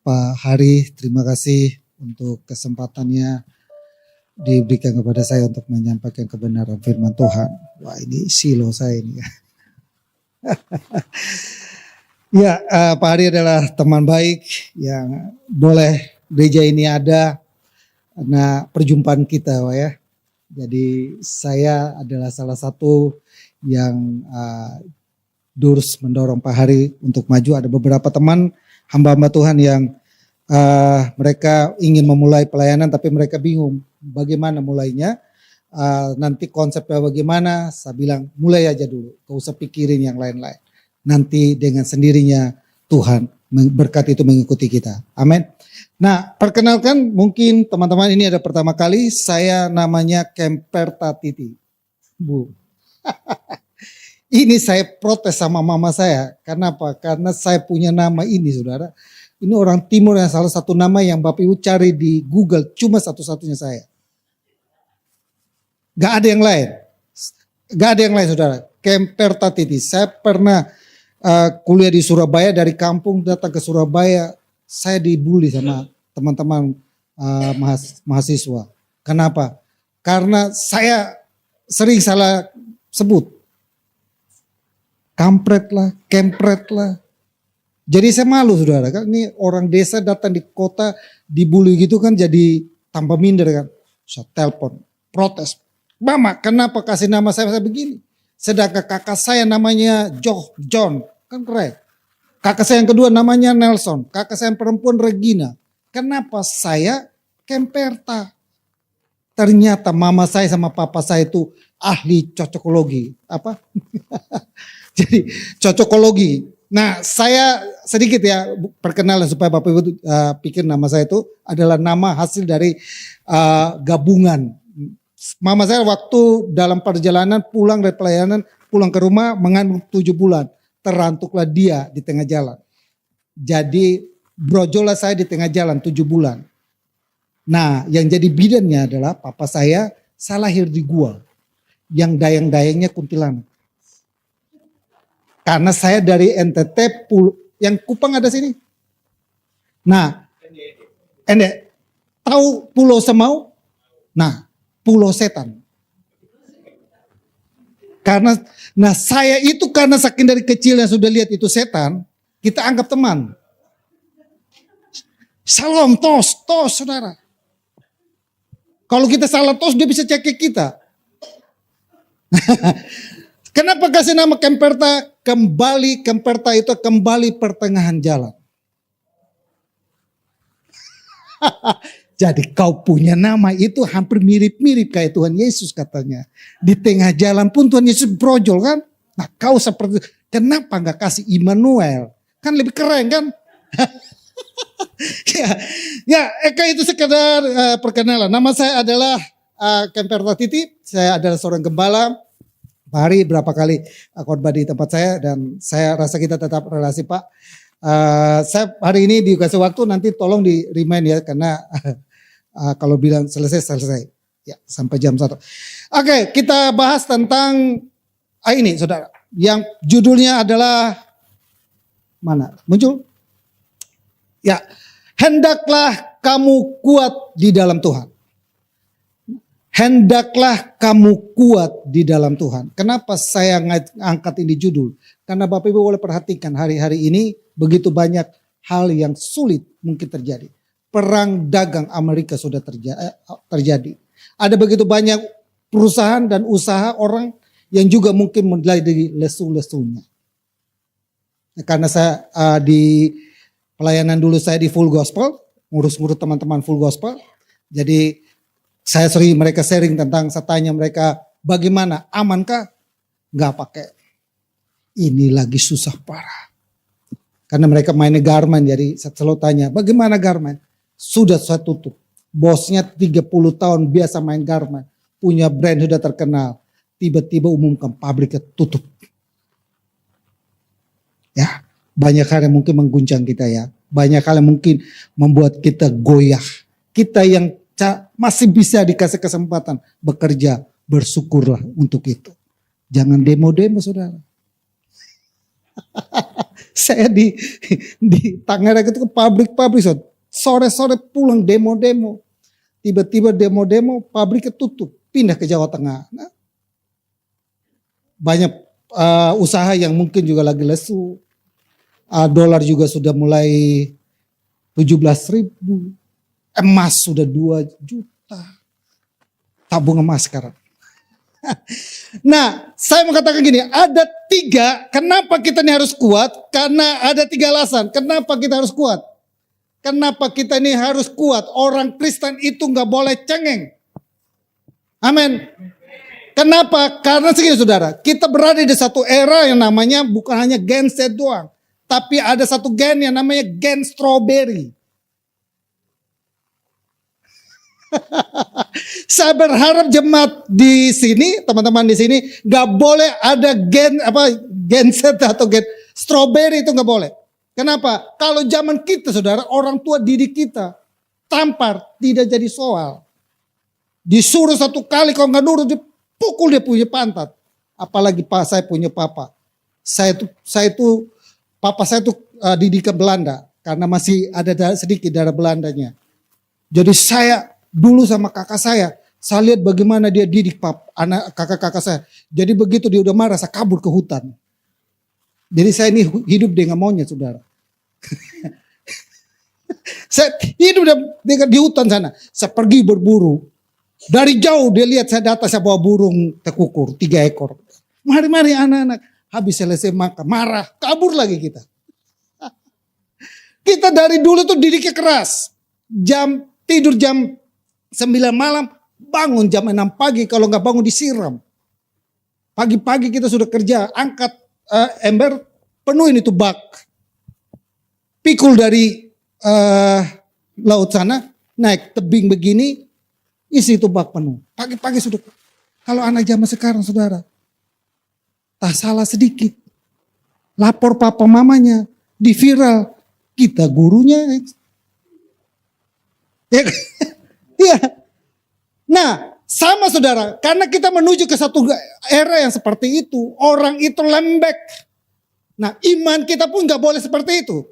Pak Hari, terima kasih untuk kesempatannya diberikan kepada saya untuk menyampaikan kebenaran firman Tuhan. Wah, ini silo saya ini. Ya, Pak Hari adalah teman baik yang boleh gereja ini ada karena perjumpaan kita, Pak ya. Jadi saya adalah salah satu yang terus mendorong Pak Hari untuk maju. Ada beberapa teman hamba-hamba Tuhan yang mereka ingin memulai pelayanan tapi mereka bingung bagaimana mulainya. Nanti konsepnya bagaimana, saya bilang mulai aja dulu, gak usah pikirin yang lain-lain. Nanti dengan sendirinya Tuhan berkat itu mengikuti kita. Amin. Nah, perkenalkan mungkin teman-teman ini ada pertama kali, saya namanya Kemperta Titi. Bu. Ini saya protes sama mama saya. Kenapa? Karena saya punya nama ini, saudara. Ini orang timur yang salah satu nama yang Bapak Ibu cari di Google, cuma satu-satunya saya. Gak ada yang lain. Gak ada yang lain, saudara. Kemperta Titi. Saya pernah kuliah di Surabaya, dari kampung datang ke Surabaya. Saya dibully sama teman-teman mahasiswa. Kenapa? Karena saya sering salah sebut. Kampret lah, kempret lah. Jadi saya malu, saudara. Kan ini orang desa datang di kota dibully gitu kan jadi tambah minder kan. Saya telepon, protes. Mama, kenapa kasih nama saya begini? Sedangkan kakak saya namanya John, kan keren. Kakak saya yang kedua namanya Nelson, kakak saya yang perempuan Regina. Kenapa saya Kemperta? Ternyata mama saya sama papa saya itu ahli cocokologi. Apa? Jadi cocokologi. Nah, saya sedikit ya perkenalan supaya Bapak Ibu pikir nama saya itu adalah nama hasil dari gabungan. Mama saya waktu dalam perjalanan pulang dari pelayanan, pulang ke rumah mengandung 7 bulan. Terantuklah dia di tengah jalan. Jadi brojolah saya di tengah jalan 7 bulan. Nah, yang jadi bidannya adalah papa saya lahir di gua. Yang dayang-dayangnya kuntilanak. Karena saya dari NTT, yang Kupang ada sini. Nah, Ende, tahu Pulau Semau? Nah, Pulau Setan. Karena, nah saya itu karena saking dari kecil yang sudah lihat itu setan, kita anggap teman. Salam tos, saudara. Kalau kita salah tos, dia bisa cekik kita. Kenapa kasih nama Kemperta? Kemperta itu kembali pertengahan jalan. Jadi kau punya nama itu hampir mirip-mirip kayak Tuhan Yesus katanya. Di tengah jalan pun Tuhan Yesus brojol kan. Nah kau seperti, kenapa gak kasih Immanuel? Kan lebih keren kan? ya itu sekedar perkenalan. Nama saya adalah Kemperta Titi. Saya adalah seorang gembala. Pak Hari berapa kali khotbah di tempat saya dan saya rasa kita tetap relasi Pak. Saya hari ini dikasih waktu nanti tolong di remind ya karena kalau bilang selesai ya sampai jam 1. Oke, kita bahas tentang ini saudara yang judulnya adalah mana muncul ya, hendaklah kamu kuat di dalam Tuhan. Hendaklah kamu kuat di dalam Tuhan. Kenapa saya angkat ini judul? Karena Bapak Ibu boleh perhatikan hari-hari ini begitu banyak hal yang sulit mungkin terjadi. Perang dagang Amerika sudah terjadi. Ada begitu banyak perusahaan dan usaha orang yang juga mungkin mulai dari lesu-lesunya. Karena saya di pelayanan dulu saya di Full Gospel, ngurus-ngurus teman-teman Full Gospel. Jadi saya sering mereka sharing tentang, saya tanya mereka bagaimana, amankah? Gak pakai. Ini lagi susah parah. Karena mereka mainnya garment, jadi saya selalu tanya bagaimana garment? Sudah saya tutup. Bosnya 30 tahun biasa main garment. Punya brand sudah terkenal. Tiba-tiba umumkan pabriknya tutup. Ya, banyak hal yang mungkin mengguncang kita ya. Banyak hal yang mungkin membuat kita goyah. Kita yang masih bisa dikasih kesempatan bekerja, bersyukurlah untuk itu. Jangan demo-demo saudara. Saya di Tangerang itu ke pabrik-pabrik, sore-sore pulang demo-demo. Tiba-tiba demo-demo, pabriknya tutup, pindah ke Jawa Tengah. Nah, banyak usaha yang mungkin juga lagi lesu. Dolar juga sudah mulai 17.000. Emas sudah 2 juta. Tabung emas sekarang. Nah, saya mau katakan gini, ada 3, kenapa kita ini harus kuat? Karena ada 3 alasan, kenapa kita harus kuat? Kenapa kita ini harus kuat? Orang Kristen itu gak boleh cengeng. Amin. Kenapa? Karena segini saudara, kita berada di satu era yang namanya bukan hanya gen Z doang. Tapi ada satu gen yang namanya gen strawberry. Saya berharap jemaat di sini, teman-teman di sini, nggak boleh ada gen Z atau gen strawberry, itu nggak boleh. Kenapa? Kalau zaman kita, saudara, orang tua didik kita tampar, tidak jadi soal. Disuruh 1 kali, kalau nggak nurut dipukul dia punya pantat. Apalagi saya punya papa. Papa saya tuh didikan Belanda karena masih ada sedikit darah Belandanya. Jadi saya dulu sama kakak saya lihat bagaimana dia didik kakak-kakak saya. Jadi begitu dia udah marah, saya kabur ke hutan. Jadi saya ini hidup dengan monyet, saudara. Saya hidup di hutan sana. Saya pergi berburu. Dari jauh dia lihat saya datang, saya bawa burung tekukur 3 ekor. Mari anak-anak. Habis selesai makan, marah, kabur lagi kita. Kita dari dulu tuh didiknya keras. Tidur jam 9 malam, bangun jam 6 pagi, kalau nggak bangun disiram. Pagi-pagi kita sudah kerja, angkat ember, penuhin itu bak. Pikul dari laut sana, naik tebing begini, isi itu bak penuh. Pagi-pagi sudah, kalau anak zaman sekarang saudara, tak salah sedikit, lapor papa mamanya, di viral, kita gurunya. Iya. Nah, sama saudara, karena kita menuju ke satu era yang seperti itu, orang itu lembek. Nah, iman kita pun gak boleh seperti itu.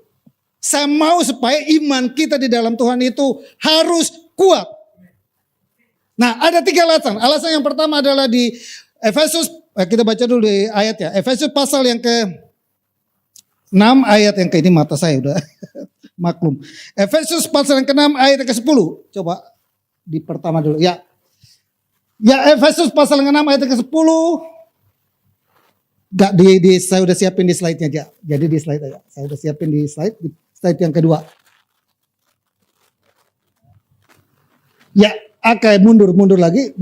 Saya mau supaya iman kita di dalam Tuhan itu harus kuat. Nah, ada 3 alasan. Alasan yang pertama adalah di Efesus, kita baca dulu di ayat ya. Efesus pasal yang ke-6 ayat yang ke ini mata saya udah maklum. Efesus pasal yang ke-6 ayat yang ke-10. Coba di pertama dulu ya. Ya, Efesus pasal yang ke-6 ayat yang ke-10. Enggak saya udah siapin di slide-nya aja. Jadi di slide aja. Saya udah siapin di slide yang kedua. Ya, oke, mundur lagi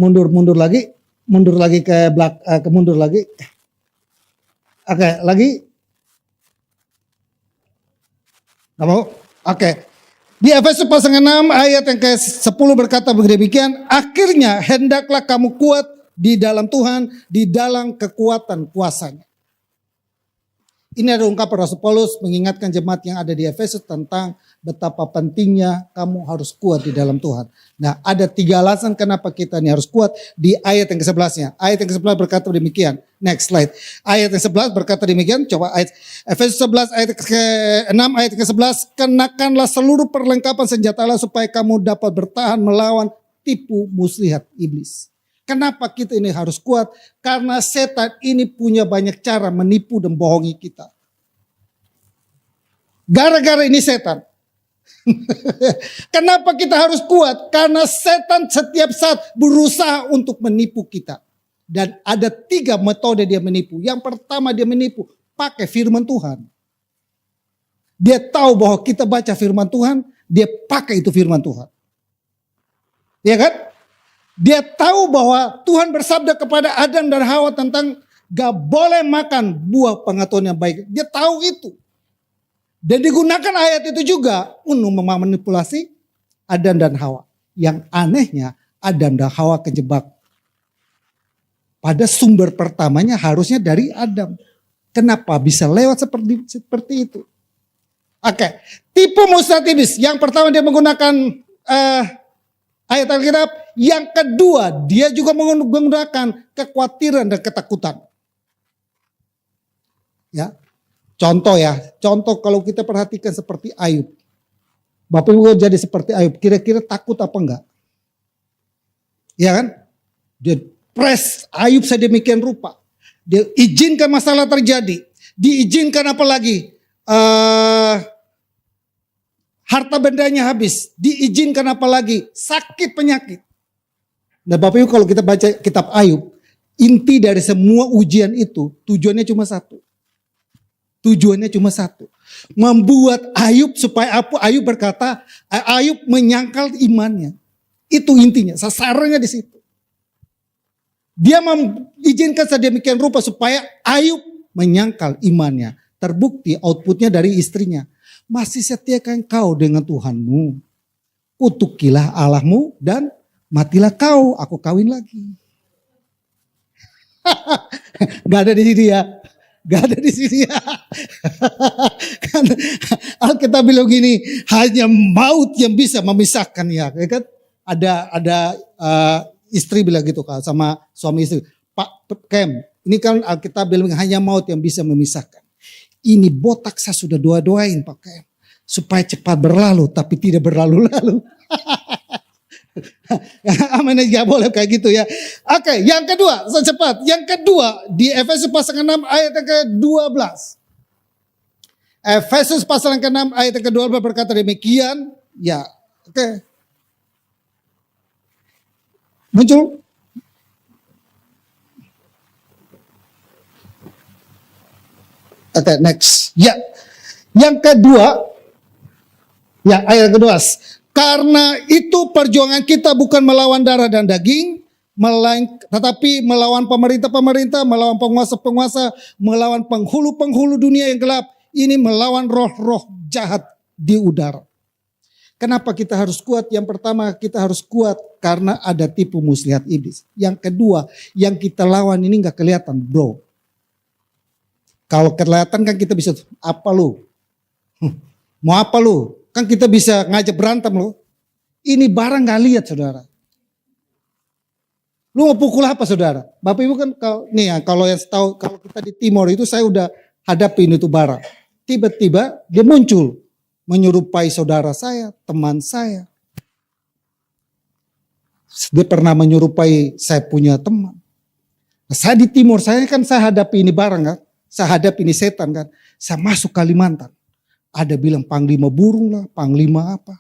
ke belakang, mundur lagi. Oke, lagi. Nggak mau? Oke. Di Efesus pasal 6 ayat yang ke-10 berkata demikian, akhirnya hendaklah kamu kuat di dalam Tuhan, di dalam kekuatan kuasanya. Ini ada ungkapan Rasul Paulus mengingatkan jemaat yang ada di Efesus tentang betapa pentingnya kamu harus kuat di dalam Tuhan. Nah, ada 3 alasan kenapa kita ini harus kuat di ayat yang ke-11-nya. Ayat yang ke-11 berkata demikian. Next slide. Ayat yang ke-11 berkata demikian. Coba ayat Efesus 11 ayat ke-6 ayat ke-11. Kenakanlah seluruh perlengkapan senjata Allah supaya kamu dapat bertahan melawan tipu muslihat iblis. Kenapa kita ini harus kuat? Karena setan ini punya banyak cara menipu dan bohongi kita. Gara-gara ini setan. Kenapa kita harus kuat? Karena setan setiap saat berusaha untuk menipu kita. Dan ada 3 metode dia menipu. Yang pertama dia menipu pakai firman Tuhan. Dia tahu bahwa kita baca firman Tuhan, dia pakai itu firman Tuhan. Ya kan? Dia tahu bahwa Tuhan bersabda kepada Adam dan Hawa tentang gak boleh makan buah pengetahuan yang baik. Dia tahu itu. Dan digunakan ayat itu juga untuk memanipulasi Adam dan Hawa. Yang anehnya Adam dan Hawa kejebak. Pada sumber pertamanya harusnya dari Adam. Kenapa bisa lewat seperti itu? Oke, tipu muslihat iblis. Yang pertama dia menggunakan ayat Alkitab. Yang kedua dia juga menggunakan kekhawatiran dan ketakutan. Ya. Contoh ya, contoh kalau kita perhatikan seperti Ayub. Bapak Ibu jadi seperti Ayub, kira-kira takut apa enggak? Ya kan? Dia press Ayub sedemikian rupa. Dia izinkan masalah terjadi. Diizinkan apa lagi? Harta bendanya habis. Diizinkan apa lagi? Sakit penyakit. Nah Bapak Ibu kalau kita baca kitab Ayub, inti dari semua ujian itu tujuannya cuma satu. Tujuannya cuma satu. Membuat Ayub supaya Ayub berkata, Ayub menyangkal imannya. Itu intinya, sasarannya di situ. Dia mengizinkan sedemikian rupa supaya Ayub menyangkal imannya. Terbukti outputnya dari istrinya. Masih setiakah engkau dengan Tuhanmu? Kutukilah Allahmu dan matilah kau, aku kawin lagi. Gak ada di sini ya. Gak ada di sini ya. Kan Alkitab bilang gini, hanya maut yang bisa memisahkan ya. Kan ada istri bilang gitu kan sama suami istri. Pak Kem, ini kan Alkitab bilang hanya maut yang bisa memisahkan. Ini botak saya sudah doa-doain Pak Kem. Supaya cepat berlalu tapi tidak berlalu-lalu. Amin, gak boleh kayak gitu ya. Oke, yang kedua, cepat. Yang kedua di Efesus pasal 6 ayat yang ke-12. Efesus pasal yang ke-6 ayat yang ke-12 berkata demikian. Ya, oke. Muncul. Oke, next. Ya. Yang kedua, ya ayat kedua. Karena itu perjuangan kita bukan melawan darah dan daging, tetapi melawan pemerintah-pemerintah, melawan penguasa-penguasa, melawan penghulu-penghulu dunia yang gelap. Ini melawan roh-roh jahat di udara. Kenapa kita harus kuat? Yang pertama kita harus kuat karena ada tipu muslihat iblis. Yang kedua, yang kita lawan ini gak kelihatan bro. Kalau kelihatan kan kita bisa, apa lu? Mau apa lu? Kan kita bisa ngajak berantem loh. Ini barang gak lihat saudara. Lu mau pukul apa saudara? Bapak Ibu kan kalau yang tahu kalau kita di Timor itu saya udah hadapin itu barang. Tiba-tiba dia muncul menyerupai saudara saya, teman saya. Dia pernah menyerupai saya punya teman. Nah, saya di Timor, saya hadapi ini barang kan. Saya hadapi ini setan kan. Saya masuk Kalimantan. Ada bilang panglima burung lah, panglima apa.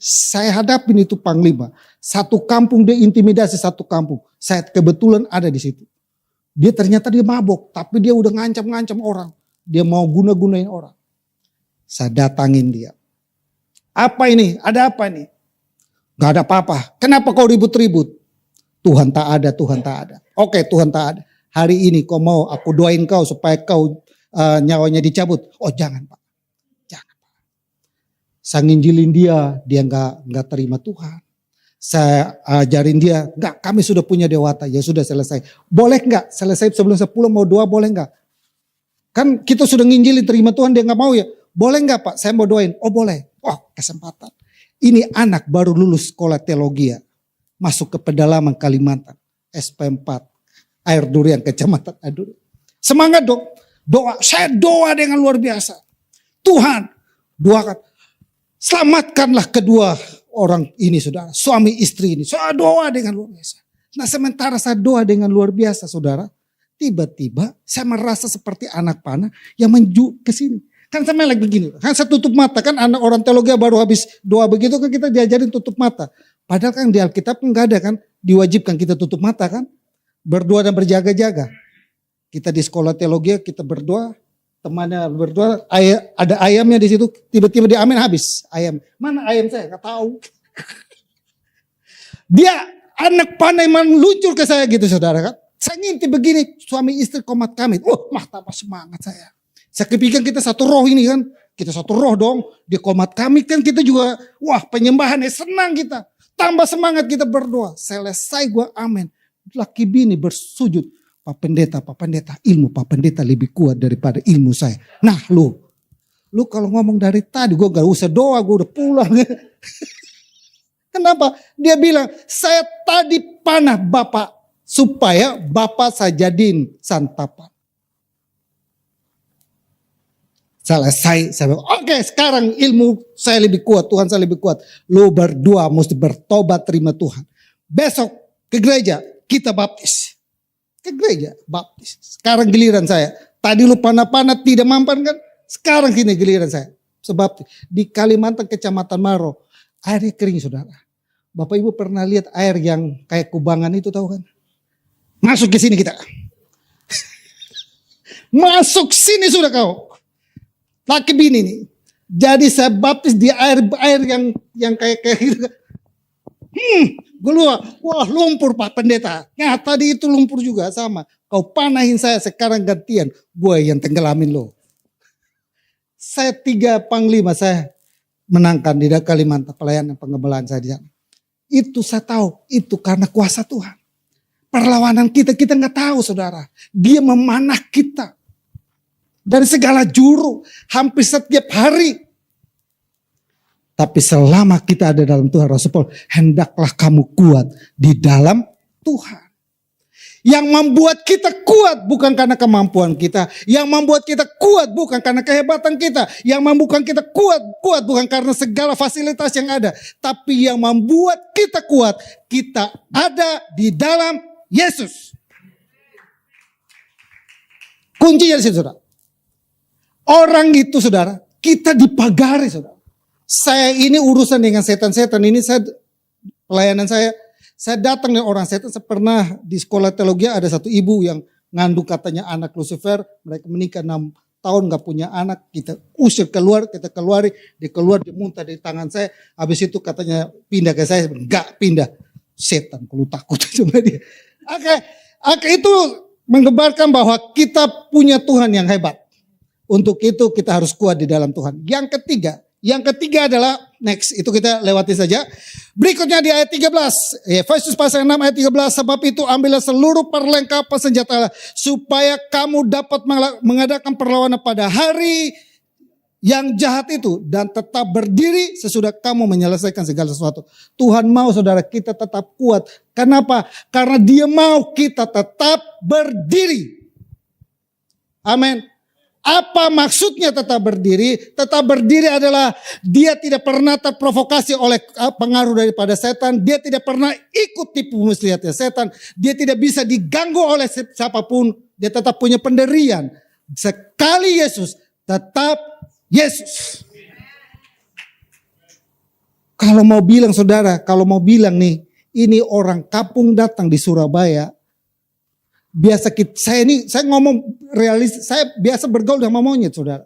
Saya hadapin itu panglima. Satu kampung dia intimidasi satu kampung. Saya kebetulan ada di situ. Dia ternyata dia mabok, tapi dia udah ngancam-ngancam orang. Dia mau guna-gunain orang. Saya datangin dia. Apa ini? Ada apa ini? Gak ada apa-apa. Kenapa kau ribut-ribut? Tuhan tak ada, Tuhan tak ada. Oke, Tuhan tak ada. Hari ini kau mau aku doain kau supaya kau nyawanya dicabut. Oh jangan Pak. Jangan Pak. Saya nginjilin dia nggak terima Tuhan. Saya ajarin dia, enggak kami sudah punya dewata. Ya sudah selesai. Boleh enggak selesai sebelum 10 mau doa boleh enggak? Kan kita sudah nginjilin terima Tuhan dia nggak mau ya. Boleh enggak Pak saya mau doain? Oh boleh. Oh kesempatan. Ini anak baru lulus sekolah teologi ya. Masuk ke pedalaman Kalimantan. SP4. Air Durian, Kecamatan Air Durian. Semangat dong. Doa, saya doa dengan luar biasa. Tuhan, doakan. Selamatkanlah kedua orang ini saudara. Suami istri ini. Saya doa dengan luar biasa. Nah sementara saya doa dengan luar biasa saudara. Tiba-tiba saya merasa seperti anak panah yang menju ke sini. Kan saya lagi begini. Kan saya tutup mata. Kan anak orang teologi baru habis doa begitu kan kita diajarin tutup mata. Padahal kan di Alkitab enggak ada kan. Diwajibkan kita tutup mata kan. Berdoa dan berjaga-jaga. Kita di sekolah teologi kita berdoa, temannya berdoa, ada ayamnya di situ, tiba-tiba dia amin habis ayam. Mana ayam saya? Gak tahu. Dia anak panah yang meluncur ke saya gitu saudara kan. Saya ngintip begini, suami istri komat kami. Tambah semangat saya. Saya kepikir kita satu roh ini kan. Kita satu roh dong. Di komat kami kan kita juga, penyembahannya senang kita. Tambah semangat kita berdoa. Selesai gua amin. Laki bini bersujud. Pak pendeta, ilmu Pak pendeta lebih kuat daripada ilmu saya. Nah lu kalau ngomong dari tadi gue gak usah doa, gue udah pulang. Kenapa? Dia bilang, saya tadi panah Bapak supaya Bapak saya jadiin santapan. Selesai, saya bilang, oke, sekarang ilmu saya lebih kuat, Tuhan saya lebih kuat. Lu berdua mesti bertobat terima Tuhan. Besok ke gereja, kita baptis. Ke gereja, baptis. Sekarang giliran saya. Tadi lu panah-panah tidak mampan kan? Sekarang gini giliran saya. Sebab di Kalimantan Kecamatan Maro, airnya kering saudara. Bapak Ibu pernah lihat air yang kayak kubangan itu tahu kan? Masuk ke sini kita. Masuk sini sudah kau. Laki bini nih. Jadi saya baptis di air yang kayak gitu. Gue luar, wah lumpur Pak Pendeta. Nah tadi itu lumpur juga sama. Kau panahin saya sekarang gantian. Gue yang tenggelamin lo. Saya 3 panglima saya menangkan di Kalimantan pelayanan pengembalaan saya di sana. Itu saya tahu, itu karena kuasa Tuhan. Perlawanan kita nggak tahu saudara. Dia memanah kita. Dari segala juru, hampir setiap hari. Tapi selama kita ada dalam Tuhan, Rasul Paulus, hendaklah kamu kuat di dalam Tuhan. Yang membuat kita kuat bukan karena kemampuan kita. Yang membuat kita kuat bukan karena kehebatan kita. Yang membuat kita kuat bukan karena segala fasilitas yang ada. Tapi yang membuat kita kuat, kita ada di dalam Yesus. Kuncinya di situ saudara. Orang itu saudara, kita dipagari saudara. Saya ini urusan dengan setan-setan ini, pelayanan saya datang dengan orang setan. Saya pernah di sekolah teologi ada satu ibu yang ngandung katanya anak Lucifer. Mereka menikah 6 tahun gak punya anak. Kita usir keluar, kita keluari. Dia keluar, dia muntah dari tangan saya. Habis itu katanya pindah ke saya. Gak pindah. Setan, kalau takut sama dia. Oke, itu menggambarkan bahwa kita punya Tuhan yang hebat. Untuk itu kita harus kuat di dalam Tuhan. Yang ketiga adalah next, itu kita lewati saja. Berikutnya di ayat 13. Efesus pasal 6 ayat 13. Sebab itu ambillah seluruh perlengkapan senjata supaya kamu dapat mengadakan perlawanan pada hari yang jahat itu. Dan tetap berdiri sesudah kamu menyelesaikan segala sesuatu. Tuhan mau saudara kita tetap kuat. Kenapa? Karena dia mau kita tetap berdiri. Amin. Apa maksudnya tetap berdiri? Tetap berdiri adalah dia tidak pernah terprovokasi oleh pengaruh daripada setan. Dia tidak pernah ikut tipu muslihatnya setan. Dia tidak bisa diganggu oleh siapapun. Dia tetap punya pendirian. Sekali Yesus, tetap Yesus. Kalau mau bilang saudara, kalau mau bilang nih, ini orang kampung datang di Surabaya. Biasa saya ngomong realis, saya biasa bergaul sama monyet saudara.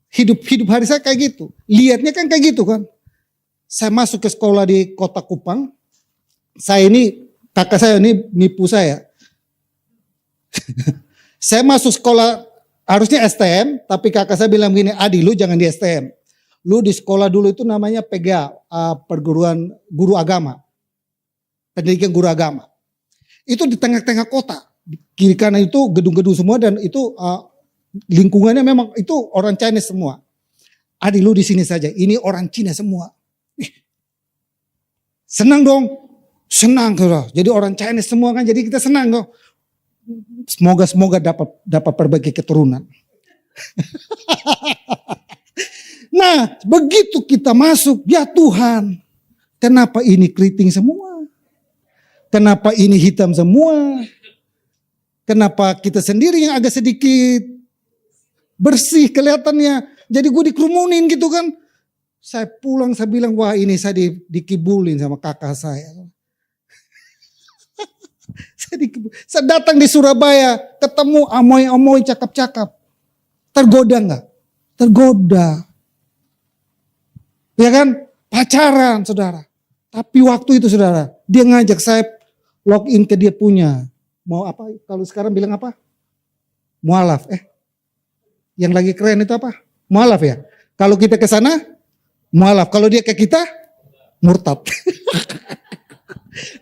Hidup hari saya kayak gitu. Lihatnya kan kayak gitu kan. Saya masuk ke sekolah di Kota Kupang. Kakak saya ini nipu saya. Saya masuk sekolah harusnya STM, tapi kakak saya bilang gini, Adi lu jangan di STM. Lu di sekolah dulu itu namanya PGA, perguruan guru agama. Pendidikan guru agama. Itu di tengah-tengah kota. Di kiri kanan itu gedung-gedung semua dan itu lingkungannya memang itu orang Chinese semua. Adi lu di sini saja, ini orang Cina semua. Senang dong. Senang saudara. Jadi orang Chinese semua kan, jadi kita senang dong. Semoga dapat perbaiki keturunan. Nah, begitu kita masuk, ya Tuhan, kenapa ini keriting semua? Kenapa ini hitam semua? Kenapa kita sendiri yang agak sedikit bersih kelihatannya? Jadi gue dikerumunin gitu kan. Saya pulang, saya bilang, wah ini saya dikibulin sama kakak saya. Saya datang di Surabaya, ketemu amoy-amoy cakep-cakep. Tergoda gak? Tergoda. Ya kan? Pacaran saudara. Tapi waktu itu saudara, dia ngajak saya login ke dia punya. Mau apa? Kalau sekarang bilang apa? Mualaf. Yang lagi keren itu apa? Mualaf ya? Kalau kita ke sana, mualaf. Kalau dia ke kita, murtad.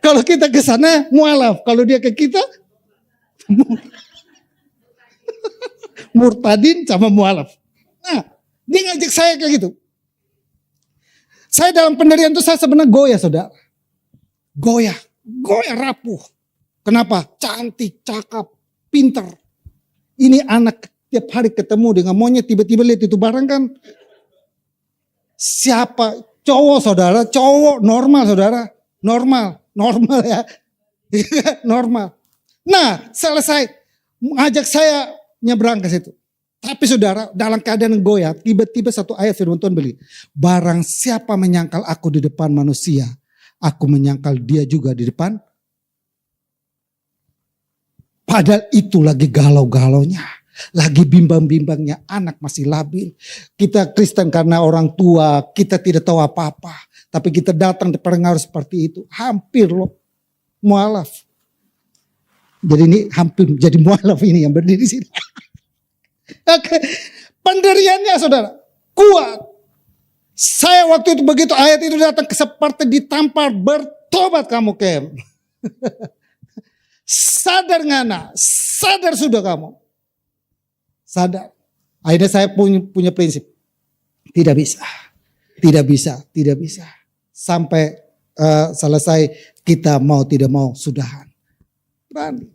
Kalau kita ke sana, mualaf. Kalau dia ke kita, murtadin sama mualaf. Nah, dia ngajak saya kayak gitu. Saya dalam pendirian itu saya sebenarnya goyah saudara. Goyah rapuh. Kenapa? Cantik, cakep, pinter. Ini anak tiap hari ketemu dengan monyet, tiba-tiba lihat itu barang kan. Siapa? Cowok saudara, cowok normal saudara. Normal ya. Normal. Nah selesai mengajak saya nyebrang ke situ. Tapi saudara dalam keadaan goyah, tiba-tiba satu ayat firman Tuhan beli. Barang siapa menyangkal aku di depan manusia, aku menyangkal dia juga di depan. Padahal itu lagi galau-galaunya. Lagi bimbang-bimbangnya, anak masih labil. Kita Kristen karena orang tua, kita tidak tahu apa-apa. Tapi kita datang di pengaruh seperti itu. Hampir loh, mualaf. Jadi ini hampir jadi mualaf ini yang berdiri di sini. Oke, pendiriannya saudara, kuat. Saya waktu itu begitu ayat itu datang seperti ditampar, bertobat kamu Kem. Sadar ngana, sadar sudah kamu. Sadar. Akhirnya saya punya prinsip. Tidak bisa. Sampai selesai kita mau tidak mau sudahan. Berani.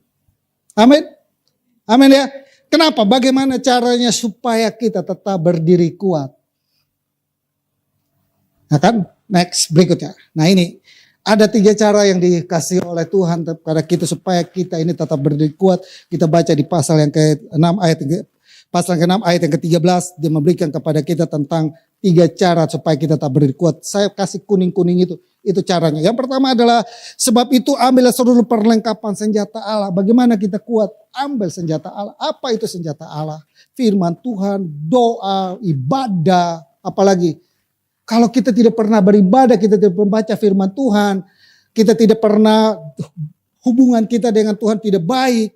Amin ya. Kenapa? Bagaimana caranya supaya kita tetap berdiri kuat? Nah kan, next berikutnya. Nah ini, ada 3 cara yang dikasih oleh Tuhan kepada kita supaya kita ini tetap berdiri kuat. Kita baca di pasal yang ke-6 ayat yang ke-13. Dia memberikan kepada kita tentang 3 cara supaya kita tetap berdiri kuat. Saya kasih kuning-kuning itu caranya. Yang pertama adalah sebab itu ambillah seluruh perlengkapan senjata Allah. Bagaimana kita kuat? Ambil senjata Allah. Apa itu senjata Allah? Firman Tuhan, doa, ibadah, apalagi. Kalau kita tidak pernah beribadah, kita tidak membaca firman Tuhan, kita tidak pernah hubungan kita dengan Tuhan tidak baik,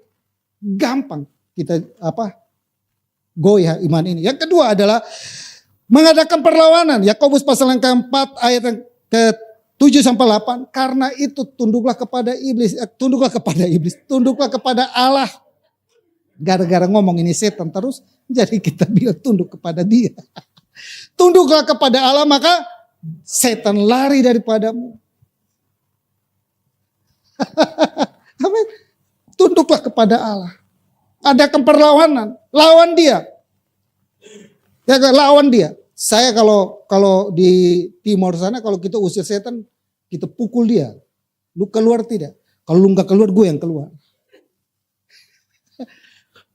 gampang kita goyah iman ini. Yang kedua adalah mengadakan perlawanan. Yakobus pasal yang keempat ayat yang ke-7-8. Karena itu tunduklah kepada iblis, tunduklah kepada Allah. Gara-gara ngomong ini setan terus, jadi kita bilang tunduk kepada dia. Tunduklah kepada Allah maka setan lari daripadamu. Amin. Tunduklah kepada Allah. Adakan perlawanan, lawan dia. Ya, lawan dia. Saya kalau di timur sana kalau kita usir setan, kita pukul dia. Lu keluar tidak? Kalau lu nggak keluar, gue yang keluar.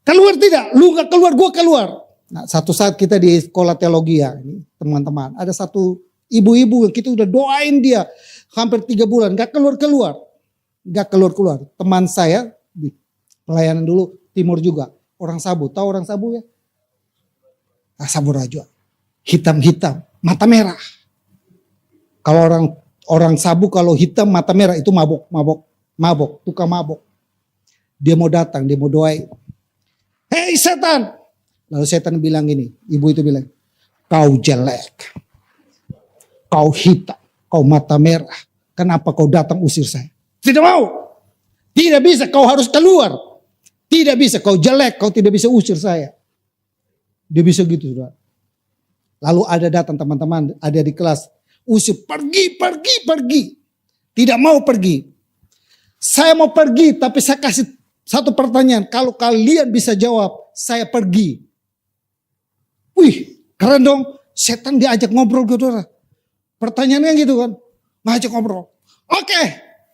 Keluar tidak? Lu nggak keluar, gue keluar. Nah, satu saat kita di sekolah teologi ya, teman-teman, ada satu ibu-ibu yang kita udah doain dia hampir 3 bulan, gak keluar-keluar. Teman saya di pelayanan dulu timur juga, orang Sabu, tahu orang Sabu ya? Sabu Raja, hitam-hitam, mata merah. Kalau orang Sabu kalau hitam mata merah itu mabok, tukang mabok. Dia mau datang, dia mau doain. Hei setan! Lalu setan bilang gini, ibu itu bilang, kau jelek, kau hitam, kau mata merah, kenapa kau datang usir saya? Tidak mau, tidak bisa, kau harus keluar. Tidak bisa, kau jelek, kau tidak bisa usir saya. Dia bisa gitu sudah. Lalu ada datang teman-teman, ada di kelas, usir, pergi. Tidak mau pergi. Saya mau pergi, tapi saya kasih satu pertanyaan, kalau kalian bisa jawab, saya pergi. Wih, keren dong. Setan diajak ngobrol gitu. Pertanyaannya gitu kan. Ngajak ngobrol. Oke,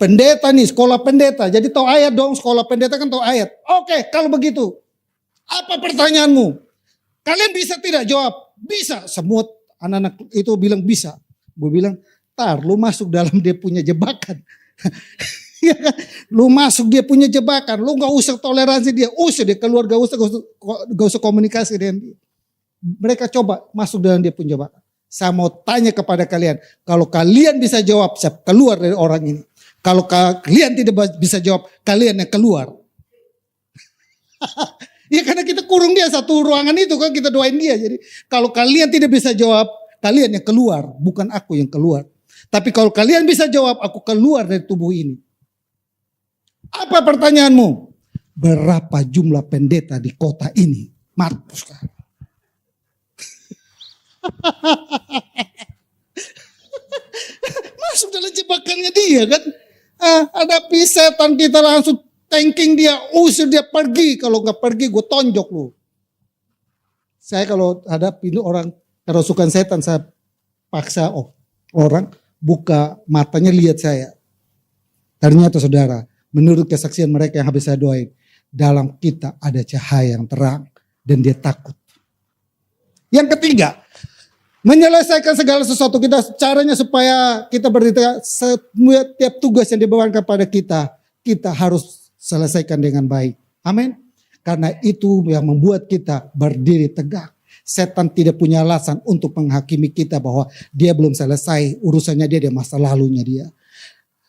pendeta nih, sekolah pendeta. Jadi tahu ayat dong, sekolah pendeta kan tahu ayat. Oke, kalau begitu. Apa pertanyaanmu? Kalian bisa tidak jawab? Bisa. Semua anak-anak itu bilang bisa. Gue bilang, lu masuk dalam dia punya jebakan. Lu masuk dia punya jebakan. Lu gak usah toleransi dia. Usah dia keluar, gak usah komunikasi dengan dia. Mereka coba masuk dalam dia pun jebakan. Saya mau tanya kepada kalian. Kalau kalian bisa jawab, saya keluar dari orang ini. Kalau kalian tidak bisa jawab, kalian yang keluar. Ya karena kita kurung dia satu ruangan itu kan kita doain dia. Jadi kalau kalian tidak bisa jawab, kalian yang keluar. Bukan aku yang keluar. Tapi kalau kalian bisa jawab, aku keluar dari tubuh ini. Apa pertanyaanmu? Berapa jumlah pendeta di kota ini? Mampus kan? Masuk dalam jebakannya dia kan. Hadapi setan kita langsung tanking dia, usir dia pergi. Kalau nggak pergi gue tonjok lu. Saya kalau ada orang kerasukan setan, saya paksa orang buka matanya lihat saya. Ternyata saudara, menurut kesaksian mereka yang habis saya doain, dalam kita ada cahaya yang terang dan dia takut. Yang ketiga, menyelesaikan segala sesuatu kita, caranya supaya kita berdiri, setiap tugas yang dibawakan kepada kita harus selesaikan dengan baik. Amin. Karena itu yang membuat kita berdiri tegak. Setan tidak punya alasan untuk menghakimi kita bahwa dia belum selesai urusannya dia masa lalunya dia.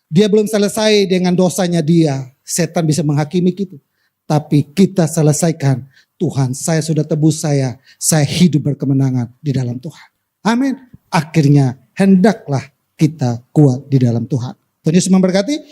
Dia belum selesai dengan dosanya dia. Setan bisa menghakimi kita. Tapi kita selesaikan. Tuhan, saya sudah tebus saya hidup berkemenangan di dalam Tuhan. Amin. Akhirnya hendaklah kita kuat di dalam Tuhan. Tuhan Yesus memberkati.